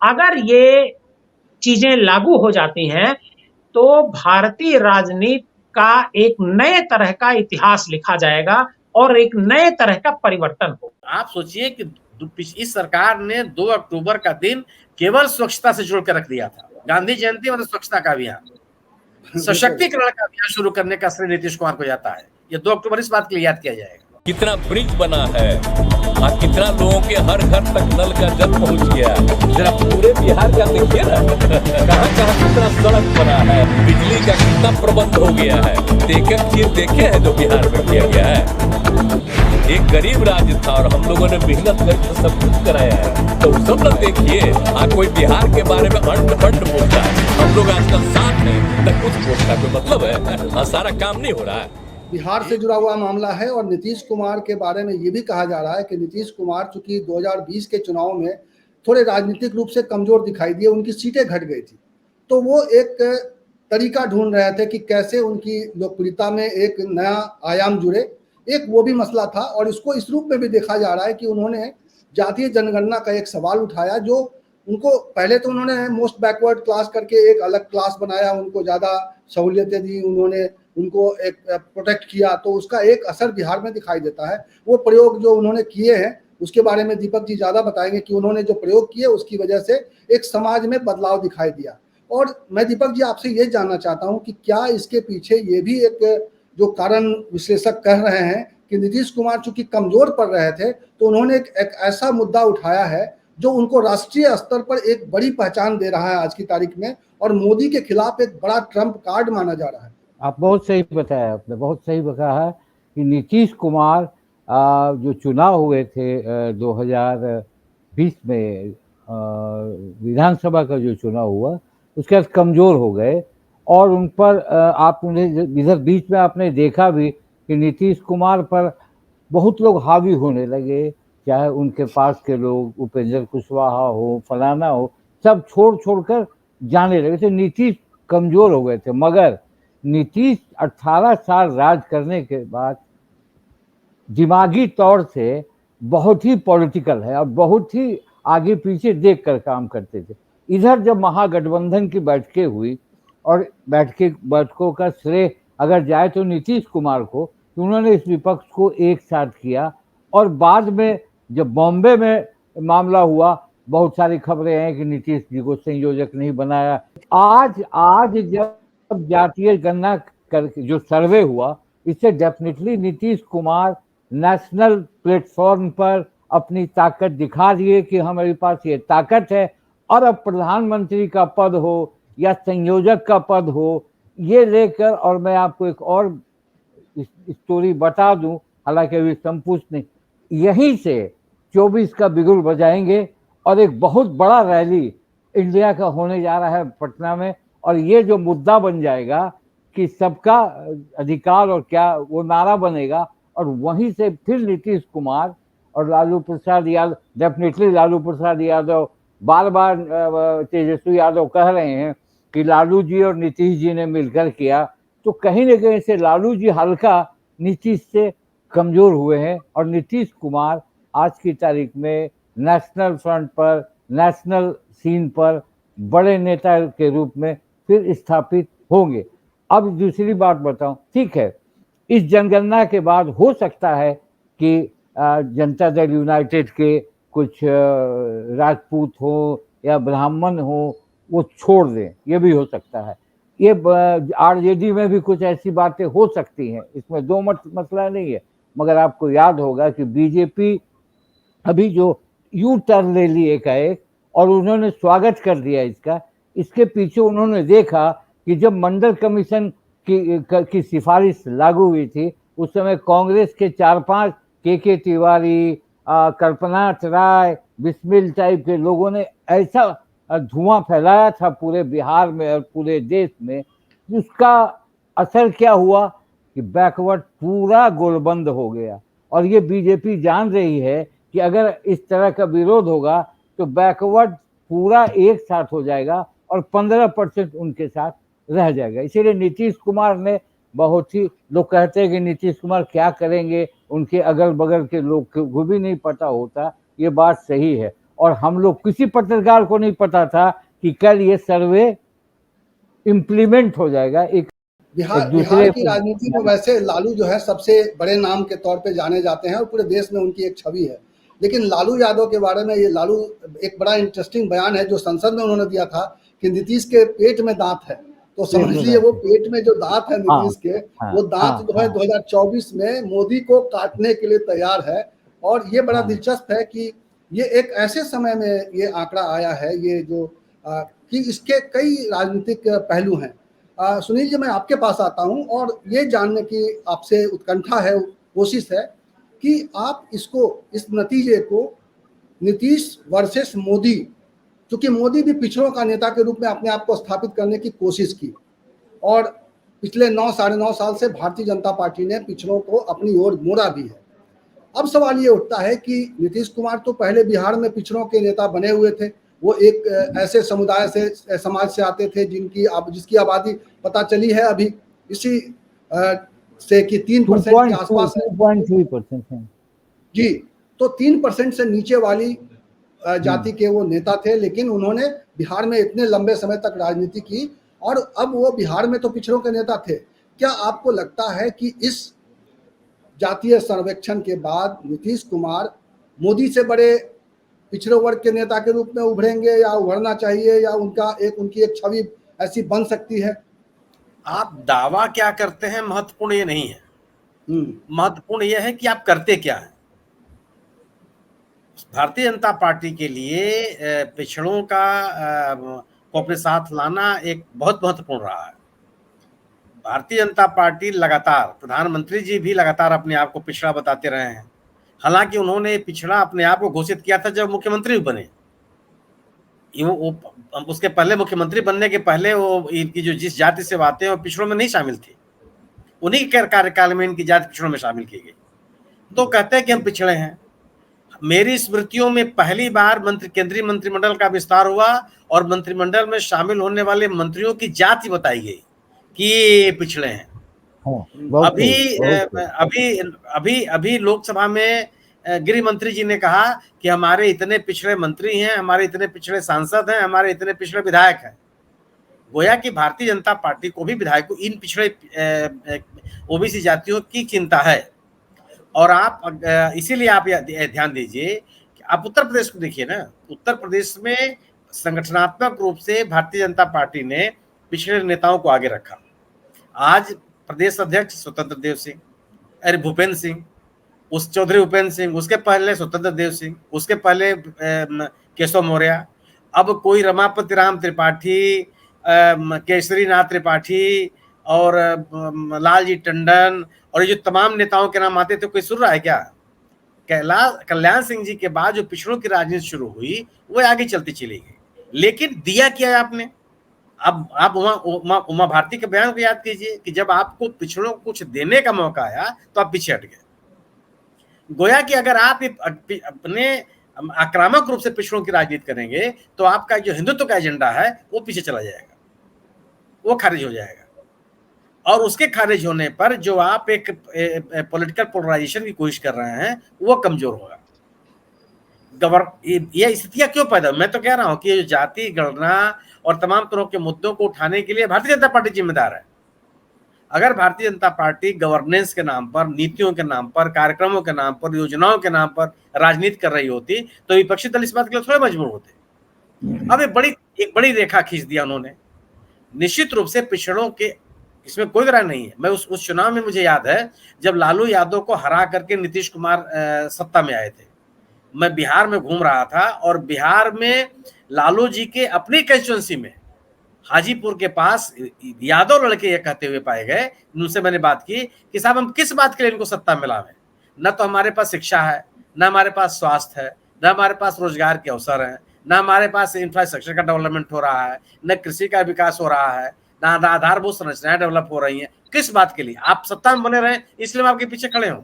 अगर ये चीजें लागू हो जाती हैं तो भारतीय राजनीति का एक नए तरह का इतिहास लिखा जाएगा और एक नए तरह का परिवर्तन होगा। आप सोचिए कि इस सरकार ने 2 अक्टूबर का दिन केवल स्वच्छता से जोड़ कर रख दिया था। गांधी जयंती मतलब स्वच्छता का अभियान, सशक्तिकरण का अभियान शुरू करने का श्रेय नीतीश कुमार को जाता है। ये 2 अक्टूबर इस बात के लिए याद किया जाएगा। कितना ब्रिज बना है और कितना लोगों के हर घर तक नल का जल पहुंच गया। जरा पूरे बिहार का देखिए ना, कहाँ कहाँ कितना सड़क बना है, बिजली का कितना प्रबंध हो गया है। एक एक चीज देखे हैं जो बिहार में किया गया है। एक गरीब राज्य था और हम लोगों ने मेहनत करके सब कुछ कराया है। तो सब लोग देखिए, कोई बिहार के बारे में अंड फंड बोलता है, हम लोग आजकल साथ हैं न कुछ बोलता, कोई मतलब है? सारा काम नहीं हो रहा है। बिहार से जुड़ा हुआ मामला है और नीतीश कुमार के बारे में ये भी कहा जा रहा है कि नीतीश कुमार चूंकि 2020 के चुनाव में थोड़े राजनीतिक रूप से कमजोर दिखाई दिए, उनकी सीटें घट गई थी, तो वो एक तरीका ढूंढ रहे थे कि कैसे उनकी लोकप्रियता में एक नया आयाम जुड़े। एक वो भी मसला था और इसको इस रूप में भी देखा जा रहा है कि उन्होंने जातीय जनगणना का एक सवाल उठाया, जो उनको पहले तो उन्होंने मोस्ट बैकवर्ड क्लास करके एक अलग क्लास बनाया, उनको ज़्यादा सहूलियतें दी, उन्होंने उनको एक प्रोटेक्ट किया, तो उसका एक असर बिहार में दिखाई देता है। वो प्रयोग जो उन्होंने किए हैं उसके बारे में दीपक जी ज़्यादा बताएंगे कि उन्होंने जो प्रयोग किए उसकी वजह से एक समाज में बदलाव दिखाई दिया। और मैं दीपक जी आपसे ये जानना चाहता हूँ कि क्या इसके पीछे ये भी एक जो कारण विश्लेषक कह रहे हैं कि नीतीश कुमार चूंकि कमजोर पड़ रहे थे तो उन्होंने एक ऐसा मुद्दा उठाया है जो उनको राष्ट्रीय स्तर पर एक बड़ी पहचान दे रहा है आज की तारीख में, और मोदी के खिलाफ एक बड़ा ट्रम्प कार्ड माना जा रहा है। आप बहुत सही बताया, आपने बहुत सही बताया है कि नीतीश कुमार जो चुनाव हुए थे 2020 में, विधानसभा का जो चुनाव हुआ उसके बाद कमज़ोर हो गए और उन पर आप उन्हें इधर बीच में आपने देखा भी कि नीतीश कुमार पर बहुत लोग हावी होने लगे, चाहे उनके पास के लोग उपेंद्र कुशवाहा हो, फलाना हो, सब छोड़ कर जाने लगे थे। नीतीश कमज़ोर हो गए थे, मगर नीतीश 18 साल राज करने के बाद दिमागी तौर से बहुत ही पॉलिटिकल है और बहुत ही आगे पीछे देख कर काम करते थे। इधर जब महागठबंधन की बैठकें हुई और बैठकों का श्रेय अगर जाए तो नीतीश कुमार को, तो उन्होंने इस विपक्ष को एक साथ किया। और बाद में जब बॉम्बे में मामला हुआ, बहुत सारी खबरें हैं कि नीतीश जी को संयोजक नहीं बनाया। आज जब जातीय गणना करके जो सर्वे हुआ, इससे definitely Nitish Kumar national platform पर अपनी ताकत दिखा दिए कि हमारे पास ये ताकत है। और अब प्रधानमंत्री का पद हो या संयोजक का पद हो, ये लेकर, और मैं आपको एक और स्टोरी बता दूं, हालांकि अभी संपूर्ण नहीं, यहीं से 24 का बिगुल बजाएंगे और एक बहुत बड़ा रैली इंडिया का होने जा रहा है पटना में। और ये जो मुद्दा बन जाएगा कि सबका अधिकार और क्या, वो नारा बनेगा। और वहीं से फिर नीतीश कुमार और लालू प्रसाद यादव, डेफिनेटली लालू प्रसाद यादव, बार बार तेजस्वी यादव कह रहे हैं कि लालू जी और नीतीश जी ने मिलकर किया, तो कहीं ना कहीं से लालू जी हल्का नीतीश से कमजोर हुए हैं। और नीतीश कुमार आज की तारीख में नेशनल फ्रंट पर, नेशनल सीन पर बड़े नेता के रूप में फिर स्थापित होंगे। अब दूसरी बात बताऊं, ठीक है, इस जनगणना के बाद हो सकता है कि जनता दल यूनाइटेड के कुछ राजपूत हो या ब्राह्मण हो वो छोड़ दें, ये भी हो सकता है। ये आरजेडी में भी कुछ ऐसी बातें हो सकती हैं, इसमें दो मसला नहीं है। मगर आपको याद होगा कि बीजेपी अभी जो यू टर्न ले ली एकाएक और उन्होंने स्वागत कर दिया इसका, इसके पीछे उन्होंने देखा कि जब मंडल कमीशन की सिफारिश लागू हुई थी, उस समय कांग्रेस के 4-5 के तिवारी, कल्पनाथ राय, बिस्मिल टाइप के लोगों ने ऐसा धुआं फैलाया था पूरे बिहार में और पूरे देश में। उसका असर क्या हुआ कि बैकवर्ड पूरा गोलबंद हो गया। और ये बीजेपी जान रही है कि अगर इस तरह का विरोध होगा तो बैकवर्ड पूरा एक साथ हो जाएगा और 15% उनके साथ रह जाएगा। इसीलिए नीतीश कुमार ने, बहुत ही लोग कहते हैं कि नीतीश कुमार क्या करेंगे, उनके अगल बगल के लोग को भी नहीं पता होता, ये बात सही है। और हम लोग किसी पत्रकार को नहीं पता था कि कल ये सर्वे इम्प्लीमेंट हो जाएगा। एक बिहार की राजनीति में वैसे लालू जो है सबसे बड़े नाम के तौर पे जाने जाते हैं और पूरे देश में उनकी एक छवि है, लेकिन लालू यादव के बारे में ये लालू एक बड़ा इंटरेस्टिंग बयान है जो संसद में उन्होंने दिया था कि नीतीश के पेट में दांत है, तो समझ लीजिए वो पेट में जो दांत है नीतीश के, वो दांत जो है 2024 में मोदी को काटने के लिए तैयार है। और ये बड़ा दिलचस्प है कि ये एक ऐसे समय में ये आंकड़ा आया है, ये जो कि इसके कई राजनीतिक पहलू हैं। सुनील जी, मैं आपके पास आता हूं और ये जानने की आपसे उत्कंठा है, कोशिश है कि आप इस नतीजे को नीतीश वर्सेस मोदी, क्योंकि मोदी भी पिछड़ों का नेता के रूप में अपने आप को स्थापित करने की कोशिश की और पिछले 9-9.5 साल से भारतीय जनता पार्टी ने पिछड़ों को अपनी ओर मोड़ा भी है। अब सवाल ये उठता है कि नीतीश कुमार तो पहले बिहार में पिछड़ों के नेता बने हुए थे, वो एक ऐसे समुदाय से, समाज से आते थे जिसकी आबादी पता चली है अभी इसी से कि 3% के आसपास है। 2.3% है जी, तो 3% से नीचे वाली जाति के वो नेता थे, लेकिन उन्होंने बिहार में इतने लंबे समय तक राजनीति की और अब वो बिहार में तो पिछड़ों के नेता थे। क्या आपको लगता है कि इस जातीय सर्वेक्षण के बाद नीतीश कुमार मोदी से बड़े पिछड़े वर्ग के नेता के रूप में उभरेंगे या उभरना चाहिए, या उनकी एक छवि ऐसी बन सकती है? आप दावा क्या करते हैं महत्वपूर्ण ये नहीं है, महत्वपूर्ण यह है कि आप करते क्या हैं। भारतीय जनता पार्टी के लिए पिछड़ों को अपने साथ लाना एक बहुत महत्वपूर्ण रहा है। भारतीय जनता पार्टी लगातार, प्रधानमंत्री जी भी लगातार अपने आप को पिछड़ा बताते रहे हैं। हालांकि उन्होंने पिछड़ा अपने आप को घोषित किया था जब मुख्यमंत्री बने। उसके पहले मुख्यमंत्री बनने के पहले वो इनकी जो जिस जाति से आते हैं वो पिछड़ों में नहीं शामिल थी, उन्हीं के कार्यकाल में इनकी जाति पिछड़ों में शामिल की गई। तो कहते हैं कि हम पिछड़े हैं। मेरी स्मृतियों में पहली बार केंद्रीय मंत्रिमंडल का विस्तार हुआ और मंत्रिमंडल में शामिल होने वाले मंत्रियों की जाति बताई गई कि ये पिछड़े हैं। अभी लोकसभा में गृह मंत्री जी ने कहा कि हमारे इतने पिछड़े मंत्री हैं, हमारे इतने पिछड़े सांसद हैं, हमारे इतने पिछड़े विधायक हैं। गोया कि भारतीय जनता पार्टी को भी विधायकों इन पिछड़े ओबीसी जातियों की चिंता है। और आप इसीलिए आप ध्यान दीजिए कि आप उत्तर प्रदेश को देखिए ना, उत्तर प्रदेश में संगठनात्मक रूप से भारतीय जनता पार्टी ने पिछड़े नेताओं को आगे रखा। आज प्रदेश अध्यक्ष स्वतंत्र देव सिंह, अरे भूपेंद्र सिंह, उस चौधरी उपेंद्र सिंह, उसके पहले स्वतंत्र देव सिंह, उसके पहले केशव मौर्य, अब कोई रमापति राम त्रिपाठी, केसरी नाथ त्रिपाठी और लालजी टंडन और ये जो तमाम नेताओं के नाम आते थे, कोई सुन रहा है क्या? कल्याण सिंह जी के बाद जो पिछड़ों की राजनीति शुरू हुई वो आगे चलती चली गई, लेकिन दिया क्या आपने? अब आप उमा भारती के बयान को याद कीजिए कि जब आपको पिछड़ों को कुछ देने का मौका आया तो आप पीछे हट गए। गोया कि अगर आप अपने आक्रामक रूप से पिछड़ों की राजनीति करेंगे तो आपका जो हिंदुत्व का एजेंडा है वो पीछे चला जाएगा, वो खारिज हो जाएगा। और उसके खारिज होने पर जो आप एक पॉलिटिकल पोलराइजेशन की कोशिश कर रहे हैं वो कमजोर होगा। ये स्थितियां क्यों पैदा? मैं तो कह रहा हूं कि ये जाति गणना और तमाम तरह के मुद्दों को उठाने के लिए भारतीय जनता पार्टी जिम्मेदार है। अगर भारतीय जनता पार्टी गवर्नेंस के नाम पर, नीतियों के नाम पर, कार्यक्रमों के नाम पर, योजनाओं के नाम पर राजनीति कर रही होती तो विपक्षी दल इस बात के लिए थोड़े मजबूर होते। अब एक बड़ी रेखा खींच दिया उन्होंने। निश्चित रूप से पिछड़ों के इसमें कोई राय नहीं है। मैं उस चुनाव में मुझे याद है जब लालू यादव को हरा करके नीतीश कुमार सत्ता में आए थे, मैं बिहार में घूम रहा था और बिहार में लालू जी के अपनी कंस्टिट्यूंसी में हाजीपुर के पास यादव लड़के ये कहते हुए पाए गए, उनसे मैंने बात की कि साहब हम किस बात के लिए इनको सत्ता मिलावें? न तो हमारे पास शिक्षा है, न हमारे पास स्वास्थ्य है, न हमारे पास रोजगार के अवसर हैं, न हमारे पास इंफ्रास्ट्रक्चर का डेवलपमेंट हो रहा है, न कृषि का विकास हो रहा है, न आधारभूत संरचनाएं डेवलप हो रही हैं। किस बात के लिए? आप सत्ता में बने रहे इसलिए मैं आपके पीछे खड़े हूं।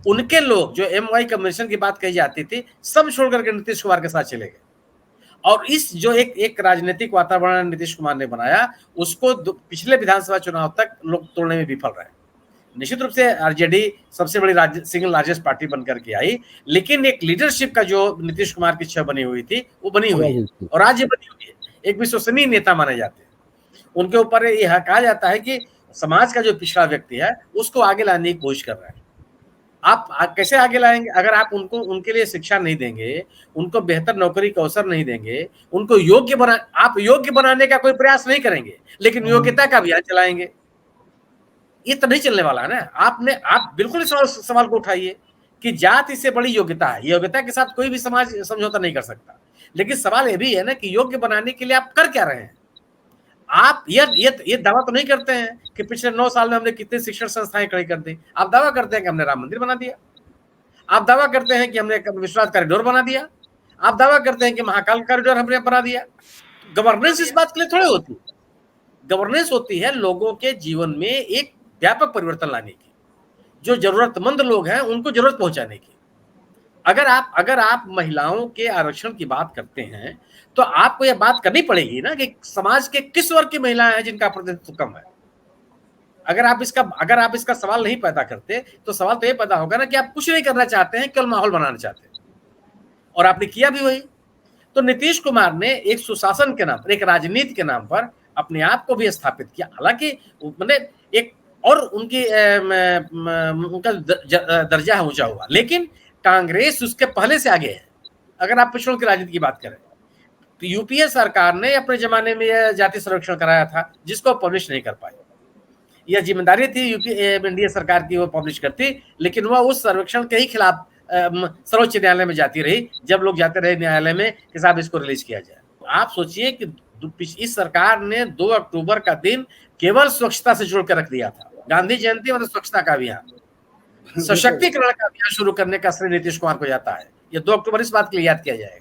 उनके लोग जो MY कमीशन की बात कही जाती थी सब छोड़ करके नीतीश कुमार के साथ चले गए। और इस जो एक राजनीतिक वातावरण नीतीश कुमार ने बनाया उसको पिछले विधानसभा चुनाव तक लोग तोड़ने में विफल रहे। निश्चित रूप से आरजेडी सबसे बड़ी सिंगल लार्जेस्ट पार्टी बनकर के आई, लेकिन एक लीडरशिप का जो नीतीश कुमार की छह बनी हुई थी वो बनी हुई है और आज ये बनी हुई है। एक विश्वसनीय नेता माने जाते हैं। उनके ऊपर यह कहा जाता है कि समाज का जो पिछड़ा व्यक्ति है उसको आगे लाने की कोशिश कर रहा है। आप कैसे आगे लाएंगे अगर आप उनको उनके लिए शिक्षा नहीं देंगे, उनको बेहतर नौकरी का अवसर नहीं देंगे, उनको आप योग्य बनाने का कोई प्रयास नहीं करेंगे, लेकिन योग्यता का अभियान चलाएंगे, ये तो नहीं चलने वाला है ना। आप बिल्कुल इस सवाल को उठाइए कि जाति से बड़ी योग्यता है, योग्यता के साथ कोई भी समाज समझौता नहीं कर सकता, लेकिन सवाल ये भी है ना कि योग्य बनाने के लिए आप कर क्या रहे हैं। आप ये दावा तो नहीं करते हैं कि पिछले 9 साल में हमने कितनी शिक्षण संस्थाएं खड़ी कर दी। आप दावा करते हैं कि हमने राम मंदिर बना दिया, आप दावा करते हैं कि हमने विश्वनाथ कॉरिडोर बना दिया, आप दावा करते हैं कि महाकाल कॉरिडोर हमने बना दिया। गवर्नेंस इस बात के लिए थोड़ी होती है। गवर्नेंस होती है लोगों के जीवन में एक व्यापक परिवर्तन लाने की, जो जरूरतमंद लोग हैं उनको जरूरत पहुंचाने की। अगर आप महिलाओं के आरक्षण की बात करते हैं तो आपको यह बात करनी पड़ेगी ना कि समाज के किस वर्ग की महिलाएं हैं जिनका प्रतिनिधित्व कम है। अगर आप इसका सवाल नहीं पैदा करते तो सवाल तो यह पैदा होगा ना कि आप कुछ नहीं करना चाहते हैं, केवल माहौल बनाना चाहते हैं, और आपने किया भी वही। तो नीतीश कुमार ने एक सुशासन के नाम पर, एक राजनीति के नाम पर अपने आप को भी स्थापित किया। हालांकि मतलब एक और उनका दर्जा है ऊंचा हुआ, लेकिन कांग्रेस उसके पहले से आगे है। अगर आप पिछड़ों की राजनीति की बात करें तो यूपीए सरकार ने अपने जमाने में यह जाति सर्वेक्षण कराया था जिसको पब्लिश नहीं कर पाई। यह जिम्मेदारी थी एनडीए सरकार की, वो पब्लिश करती, लेकिन वह उस सर्वेक्षण के ही खिलाफ सर्वोच्च न्यायालय में जाती रही जब लोग जाते रहे न्यायालय में कि साहब इसको रिलीज किया जाए। आप सोचिए कि इस सरकार ने 2 अक्टूबर का दिन केवल स्वच्छता से जोड़ कर रख दिया था। गांधी जयंती मतलब स्वच्छता का अभियान, सशक्तिकरण का अभियान शुरू करने का श्रेय नीतीश कुमार को जाता है। ये 2 अक्टूबर इस बात के लिए याद किया जाएगा।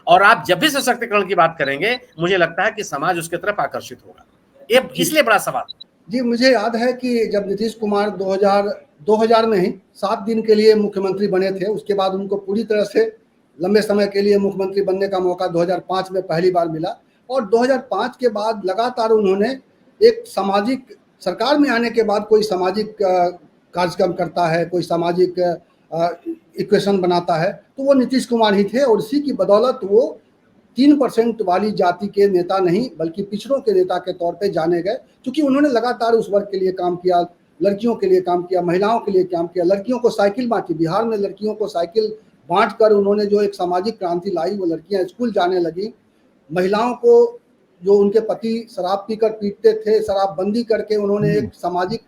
और आप जब भी सशक्तिकरण की बात करेंगे मुझे लगता है कि समाज उसके तरफ आकर्षित होगा। ये इसलिए बड़ा सवाल जी। मुझे याद है कि जब नीतीश कुमार 2000 में ही 7 दिन के लिए मुख्यमंत्री बने थे, उसके बाद उनको पूरी तरह से लंबे समय के लिए मुख्यमंत्री बनने का मौका 2005 में पहली बार मिला, और 2005 के बाद लगातार उन्होंने एक सामाजिक, सरकार में आने के बाद कोई सामाजिक कार्यक्रम करता है, कोई सामाजिक इक्वेशन बनाता है, तो वो नीतीश कुमार ही थे। और इसी की बदौलत वो 3% वाली जाति के नेता नहीं बल्कि पिछड़ों के नेता के तौर पे जाने गए, क्योंकि उन्होंने लगातार उस वर्ग के लिए काम किया, लड़कियों के लिए काम किया, महिलाओं के लिए काम किया, लड़कियों को साइकिल बांटी। बिहार में लड़कियों को साइकिल बांट कर उन्होंने जो एक सामाजिक क्रांति लाई, वो लड़कियां स्कूल जाने लगी। महिलाओं को जो उनके पति शराब पीकर पीटते थे, शराबबंदी करके उन्होंने एक सामाजिक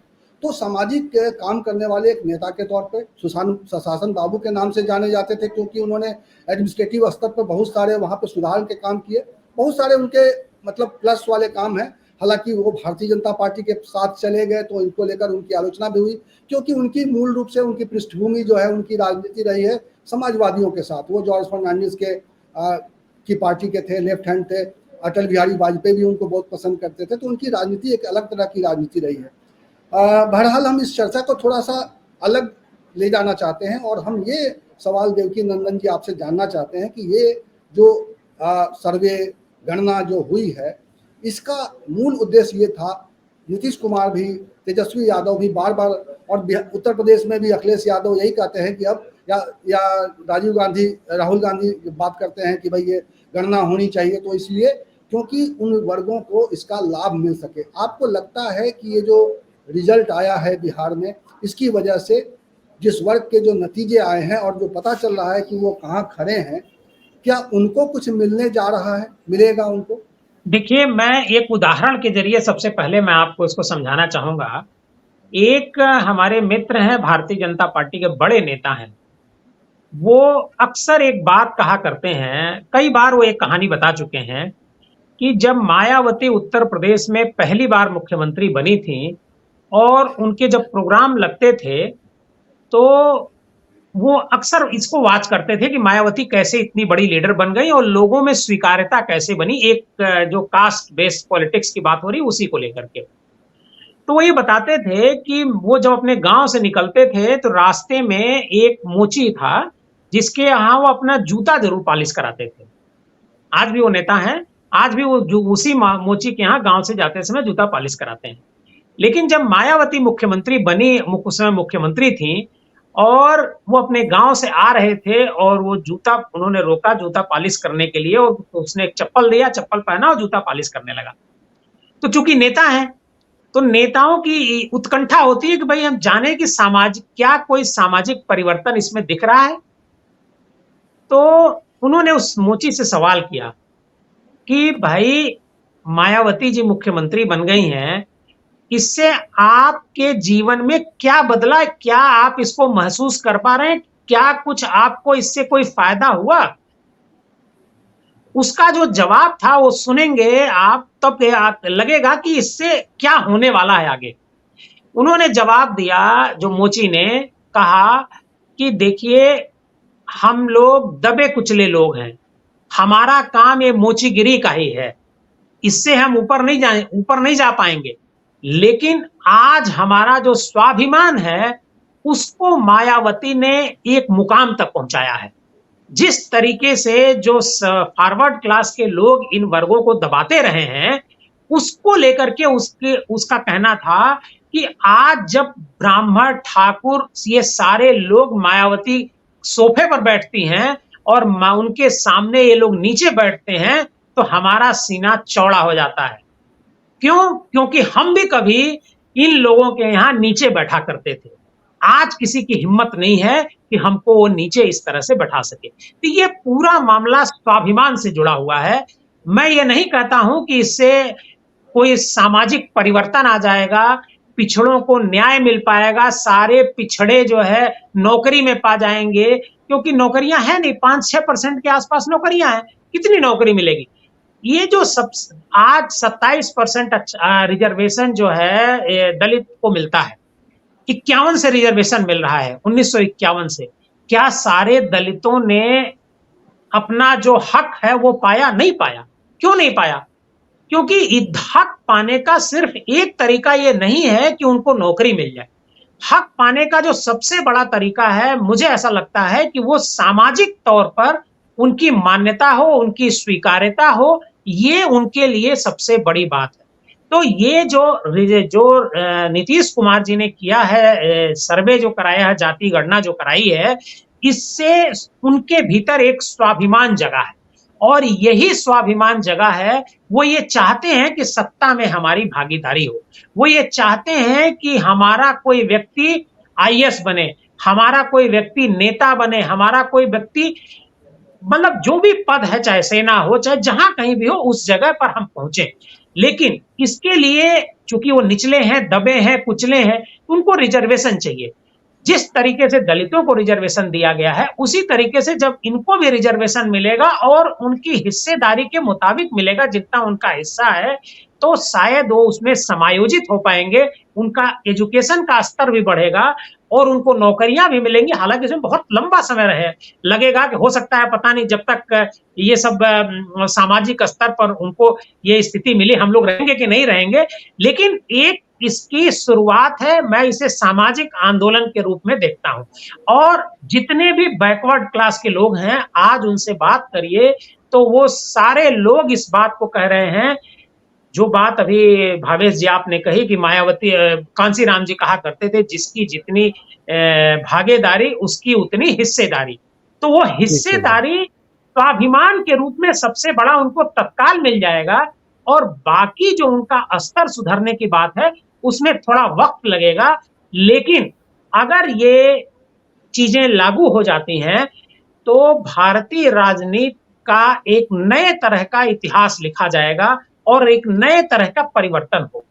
काम करने वाले एक नेता के तौर पे सुशासन बाबू के नाम से जाने जाते थे, क्योंकि उन्होंने एडमिनिस्ट्रेटिव स्तर पर बहुत सारे वहाँ पे सुधार के काम किए। बहुत सारे उनके मतलब प्लस वाले काम हैं। हालांकि वो भारतीय जनता पार्टी के साथ चले गए तो इनको लेकर उनकी आलोचना भी हुई, क्योंकि उनकी मूल रूप से उनकी पृष्ठभूमि जो है, उनकी राजनीति रही है समाजवादियों के साथ। वो जॉर्ज फर्नांडिस की पार्टी के थे, लेफ्ट हैंड थे। अटल बिहारी वाजपेयी भी उनको बहुत पसंद करते थे, तो उनकी राजनीति एक अलग तरह की राजनीति रही है। बहरहाल हम इस चर्चा को थोड़ा सा अलग ले जाना चाहते हैं, और हम ये सवाल देवकी नंदन जी आपसे जानना चाहते हैं कि ये जो सर्वे गणना जो हुई है, इसका मूल उद्देश्य ये था, नीतीश कुमार भी, तेजस्वी यादव भी बार बार, और उत्तर प्रदेश में भी अखिलेश यादव यही कहते हैं कि अब या राहुल गांधी बात करते हैं कि भाई ये गणना होनी चाहिए, तो इसलिए क्योंकि उन वर्गों को इसका लाभ मिल सके। आपको लगता है कि ये जो रिजल्ट आया है बिहार में, इसकी वजह से जिस वर्ग के जो नतीजे आए हैं और जो पता चल रहा है कि वो कहाँ खड़े हैं, क्या उनको कुछ मिलने जा रहा है, मिलेगा उनको? देखिए, मैं एक उदाहरण के जरिए सबसे पहले मैं आपको इसको समझाना चाहूंगा। एक हमारे मित्र हैं, भारतीय जनता पार्टी के बड़े नेता हैं, वो अक्सर एक बात कहा करते हैं, कई बार वो एक कहानी बता चुके हैं कि जब मायावती उत्तर प्रदेश में पहली बार मुख्यमंत्री बनी थी और उनके जब प्रोग्राम लगते थे तो वो अक्सर इसको वाच करते थे कि मायावती कैसे इतनी बड़ी लीडर बन गई और लोगों में स्वीकार्यता कैसे बनी। एक जो कास्ट बेस्ड पॉलिटिक्स की बात हो रही उसी को लेकर के, तो वो ये बताते थे कि वो जब अपने गांव से निकलते थे तो रास्ते में एक मोची था जिसके यहाँ वो अपना जूता जरूर पॉलिश कराते थे। आज भी वो नेता हैं, आज भी वो उसी मोची के यहाँ गांव से जाते समय जूता पॉलिश कराते हैं। लेकिन जब मायावती मुख्यमंत्री बनी, उस समय मुख्यमंत्री थी और वो अपने गांव से आ रहे थे और वो जूता उन्होंने रोका जूता पॉलिश करने के लिए, और उसने एक चप्पल दिया, चप्पल पहना और जूता पॉलिश करने लगा। तो चूंकि नेता हैं, तो नेताओं की उत्कंठा होती है कि भाई हम जाने कि क्या कोई सामाजिक परिवर्तन इसमें दिख रहा है। तो उन्होंने उस मोची से सवाल किया कि भाई मायावती जी मुख्यमंत्री बन गई हैं, इससे आपके जीवन में क्या बदला, क्या आप इसको महसूस कर पा रहे हैं, क्या कुछ आपको इससे कोई फायदा हुआ? उसका जो जवाब था वो सुनेंगे आप, तब लगेगा कि इससे क्या होने वाला है आगे। उन्होंने जवाब दिया, जो मोची ने कहा कि देखिए हम लोग दबे कुचले लोग हैं, हमारा काम ये मोचीगिरी का ही है, इससे हम ऊपर नहीं जा पाएंगे। लेकिन आज हमारा जो स्वाभिमान है उसको मायावती ने एक मुकाम तक पहुंचाया है। जिस तरीके से जो फॉरवर्ड क्लास के लोग इन वर्गों को दबाते रहे हैं, उसको लेकर के उसका कहना था कि आज जब ब्राह्मण ठाकुर ये सारे लोग मायावती सोफे पर बैठती हैं और उनके सामने ये लोग नीचे बैठते हैं, तो हमारा सीना चौड़ा हो जाता है। क्यों? क्योंकि हम भी कभी इन लोगों के यहाँ नीचे बैठा करते थे। आज किसी की हिम्मत नहीं है कि हमको वो नीचे इस तरह से बैठा सके। तो ये पूरा मामला स्वाभिमान से जुड़ा हुआ है। मैं ये नहीं कहता हूं कि इससे कोई सामाजिक परिवर्तन आ जाएगा, पिछड़ों को न्याय मिल पाएगा, सारे पिछड़े जो है नौकरी में पा जाएंगे, क्योंकि नौकरियां हैं नहीं, 5-6% के आसपास नौकरियां हैं, कितनी नौकरी मिलेगी? ये जो आज 27% रिजर्वेशन जो है दलित को मिलता है, 51 से रिजर्वेशन मिल रहा है 1951 से, क्या सारे दलितों ने अपना जो हक है वो पाया? नहीं पाया। क्यों नहीं पाया? क्योंकि हक पाने का सिर्फ एक तरीका ये नहीं है कि उनको नौकरी मिल जाए। हक पाने का जो सबसे बड़ा तरीका है, मुझे ऐसा लगता है कि वो सामाजिक तौर पर उनकी मान्यता हो, उनकी स्वीकार्यता हो, ये उनके लिए सबसे बड़ी बात है। तो ये जो नीतीश कुमार जी ने किया है, सर्वे जो कराया है, जाति गणना जो कराई है, इससे उनके भीतर एक स्वाभिमान जगा है, और यही स्वाभिमान जगा है। वो ये चाहते हैं कि सत्ता में हमारी भागीदारी हो, वो ये चाहते हैं कि हमारा कोई व्यक्ति आईएएस बने, हमारा कोई व्यक्ति नेता बने, हमारा कोई व्यक्ति मतलब जो भी पद है, चाहे सेना हो, चाहे जहां कहीं भी हो, उस जगह पर हम पहुंचे। लेकिन इसके लिए चूंकि वो निचले हैं, दबे हैं, कुचले हैं, उनको रिजर्वेशन चाहिए। जिस तरीके से दलितों को रिजर्वेशन दिया गया है, उसी तरीके से जब इनको भी रिजर्वेशन मिलेगा और उनकी हिस्सेदारी के मुताबिक मिलेगा जितना उनका हिस्सा है, तो शायद वो उसमें समायोजित हो पाएंगे, उनका एजुकेशन का स्तर भी बढ़ेगा और उनको नौकरियां भी मिलेंगी। हालांकि इसमें बहुत लंबा समय लगेगा, कि हो सकता है पता नहीं जब तक ये सब सामाजिक स्तर पर उनको ये स्थिति मिली, हम लोग रहेंगे कि नहीं रहेंगे। लेकिन एक इसकी शुरुआत है, मैं इसे सामाजिक आंदोलन के रूप में देखता हूं। और जितने भी बैकवर्ड क्लास के लोग हैं, आज उनसे बात करिए तो वो सारे लोग इस बात को कह रहे हैं, जो बात अभी भावेश जी आपने कही कि मायावती कांसीराम जी कहा करते थे, जिसकी जितनी भागीदारी उसकी उतनी हिस्सेदारी। तो वो हिस्सेदारी स्वाभिमान के रूप में सबसे बड़ा उनको तत्काल मिल जाएगा, और बाकी जो उनका स्तर सुधरने की बात है उसमें थोड़ा वक्त लगेगा। लेकिन अगर ये चीजें लागू हो जाती हैं तो भारतीय राजनीति का एक नए तरह का इतिहास लिखा जाएगा और एक नए तरह का परिवर्तन होगा।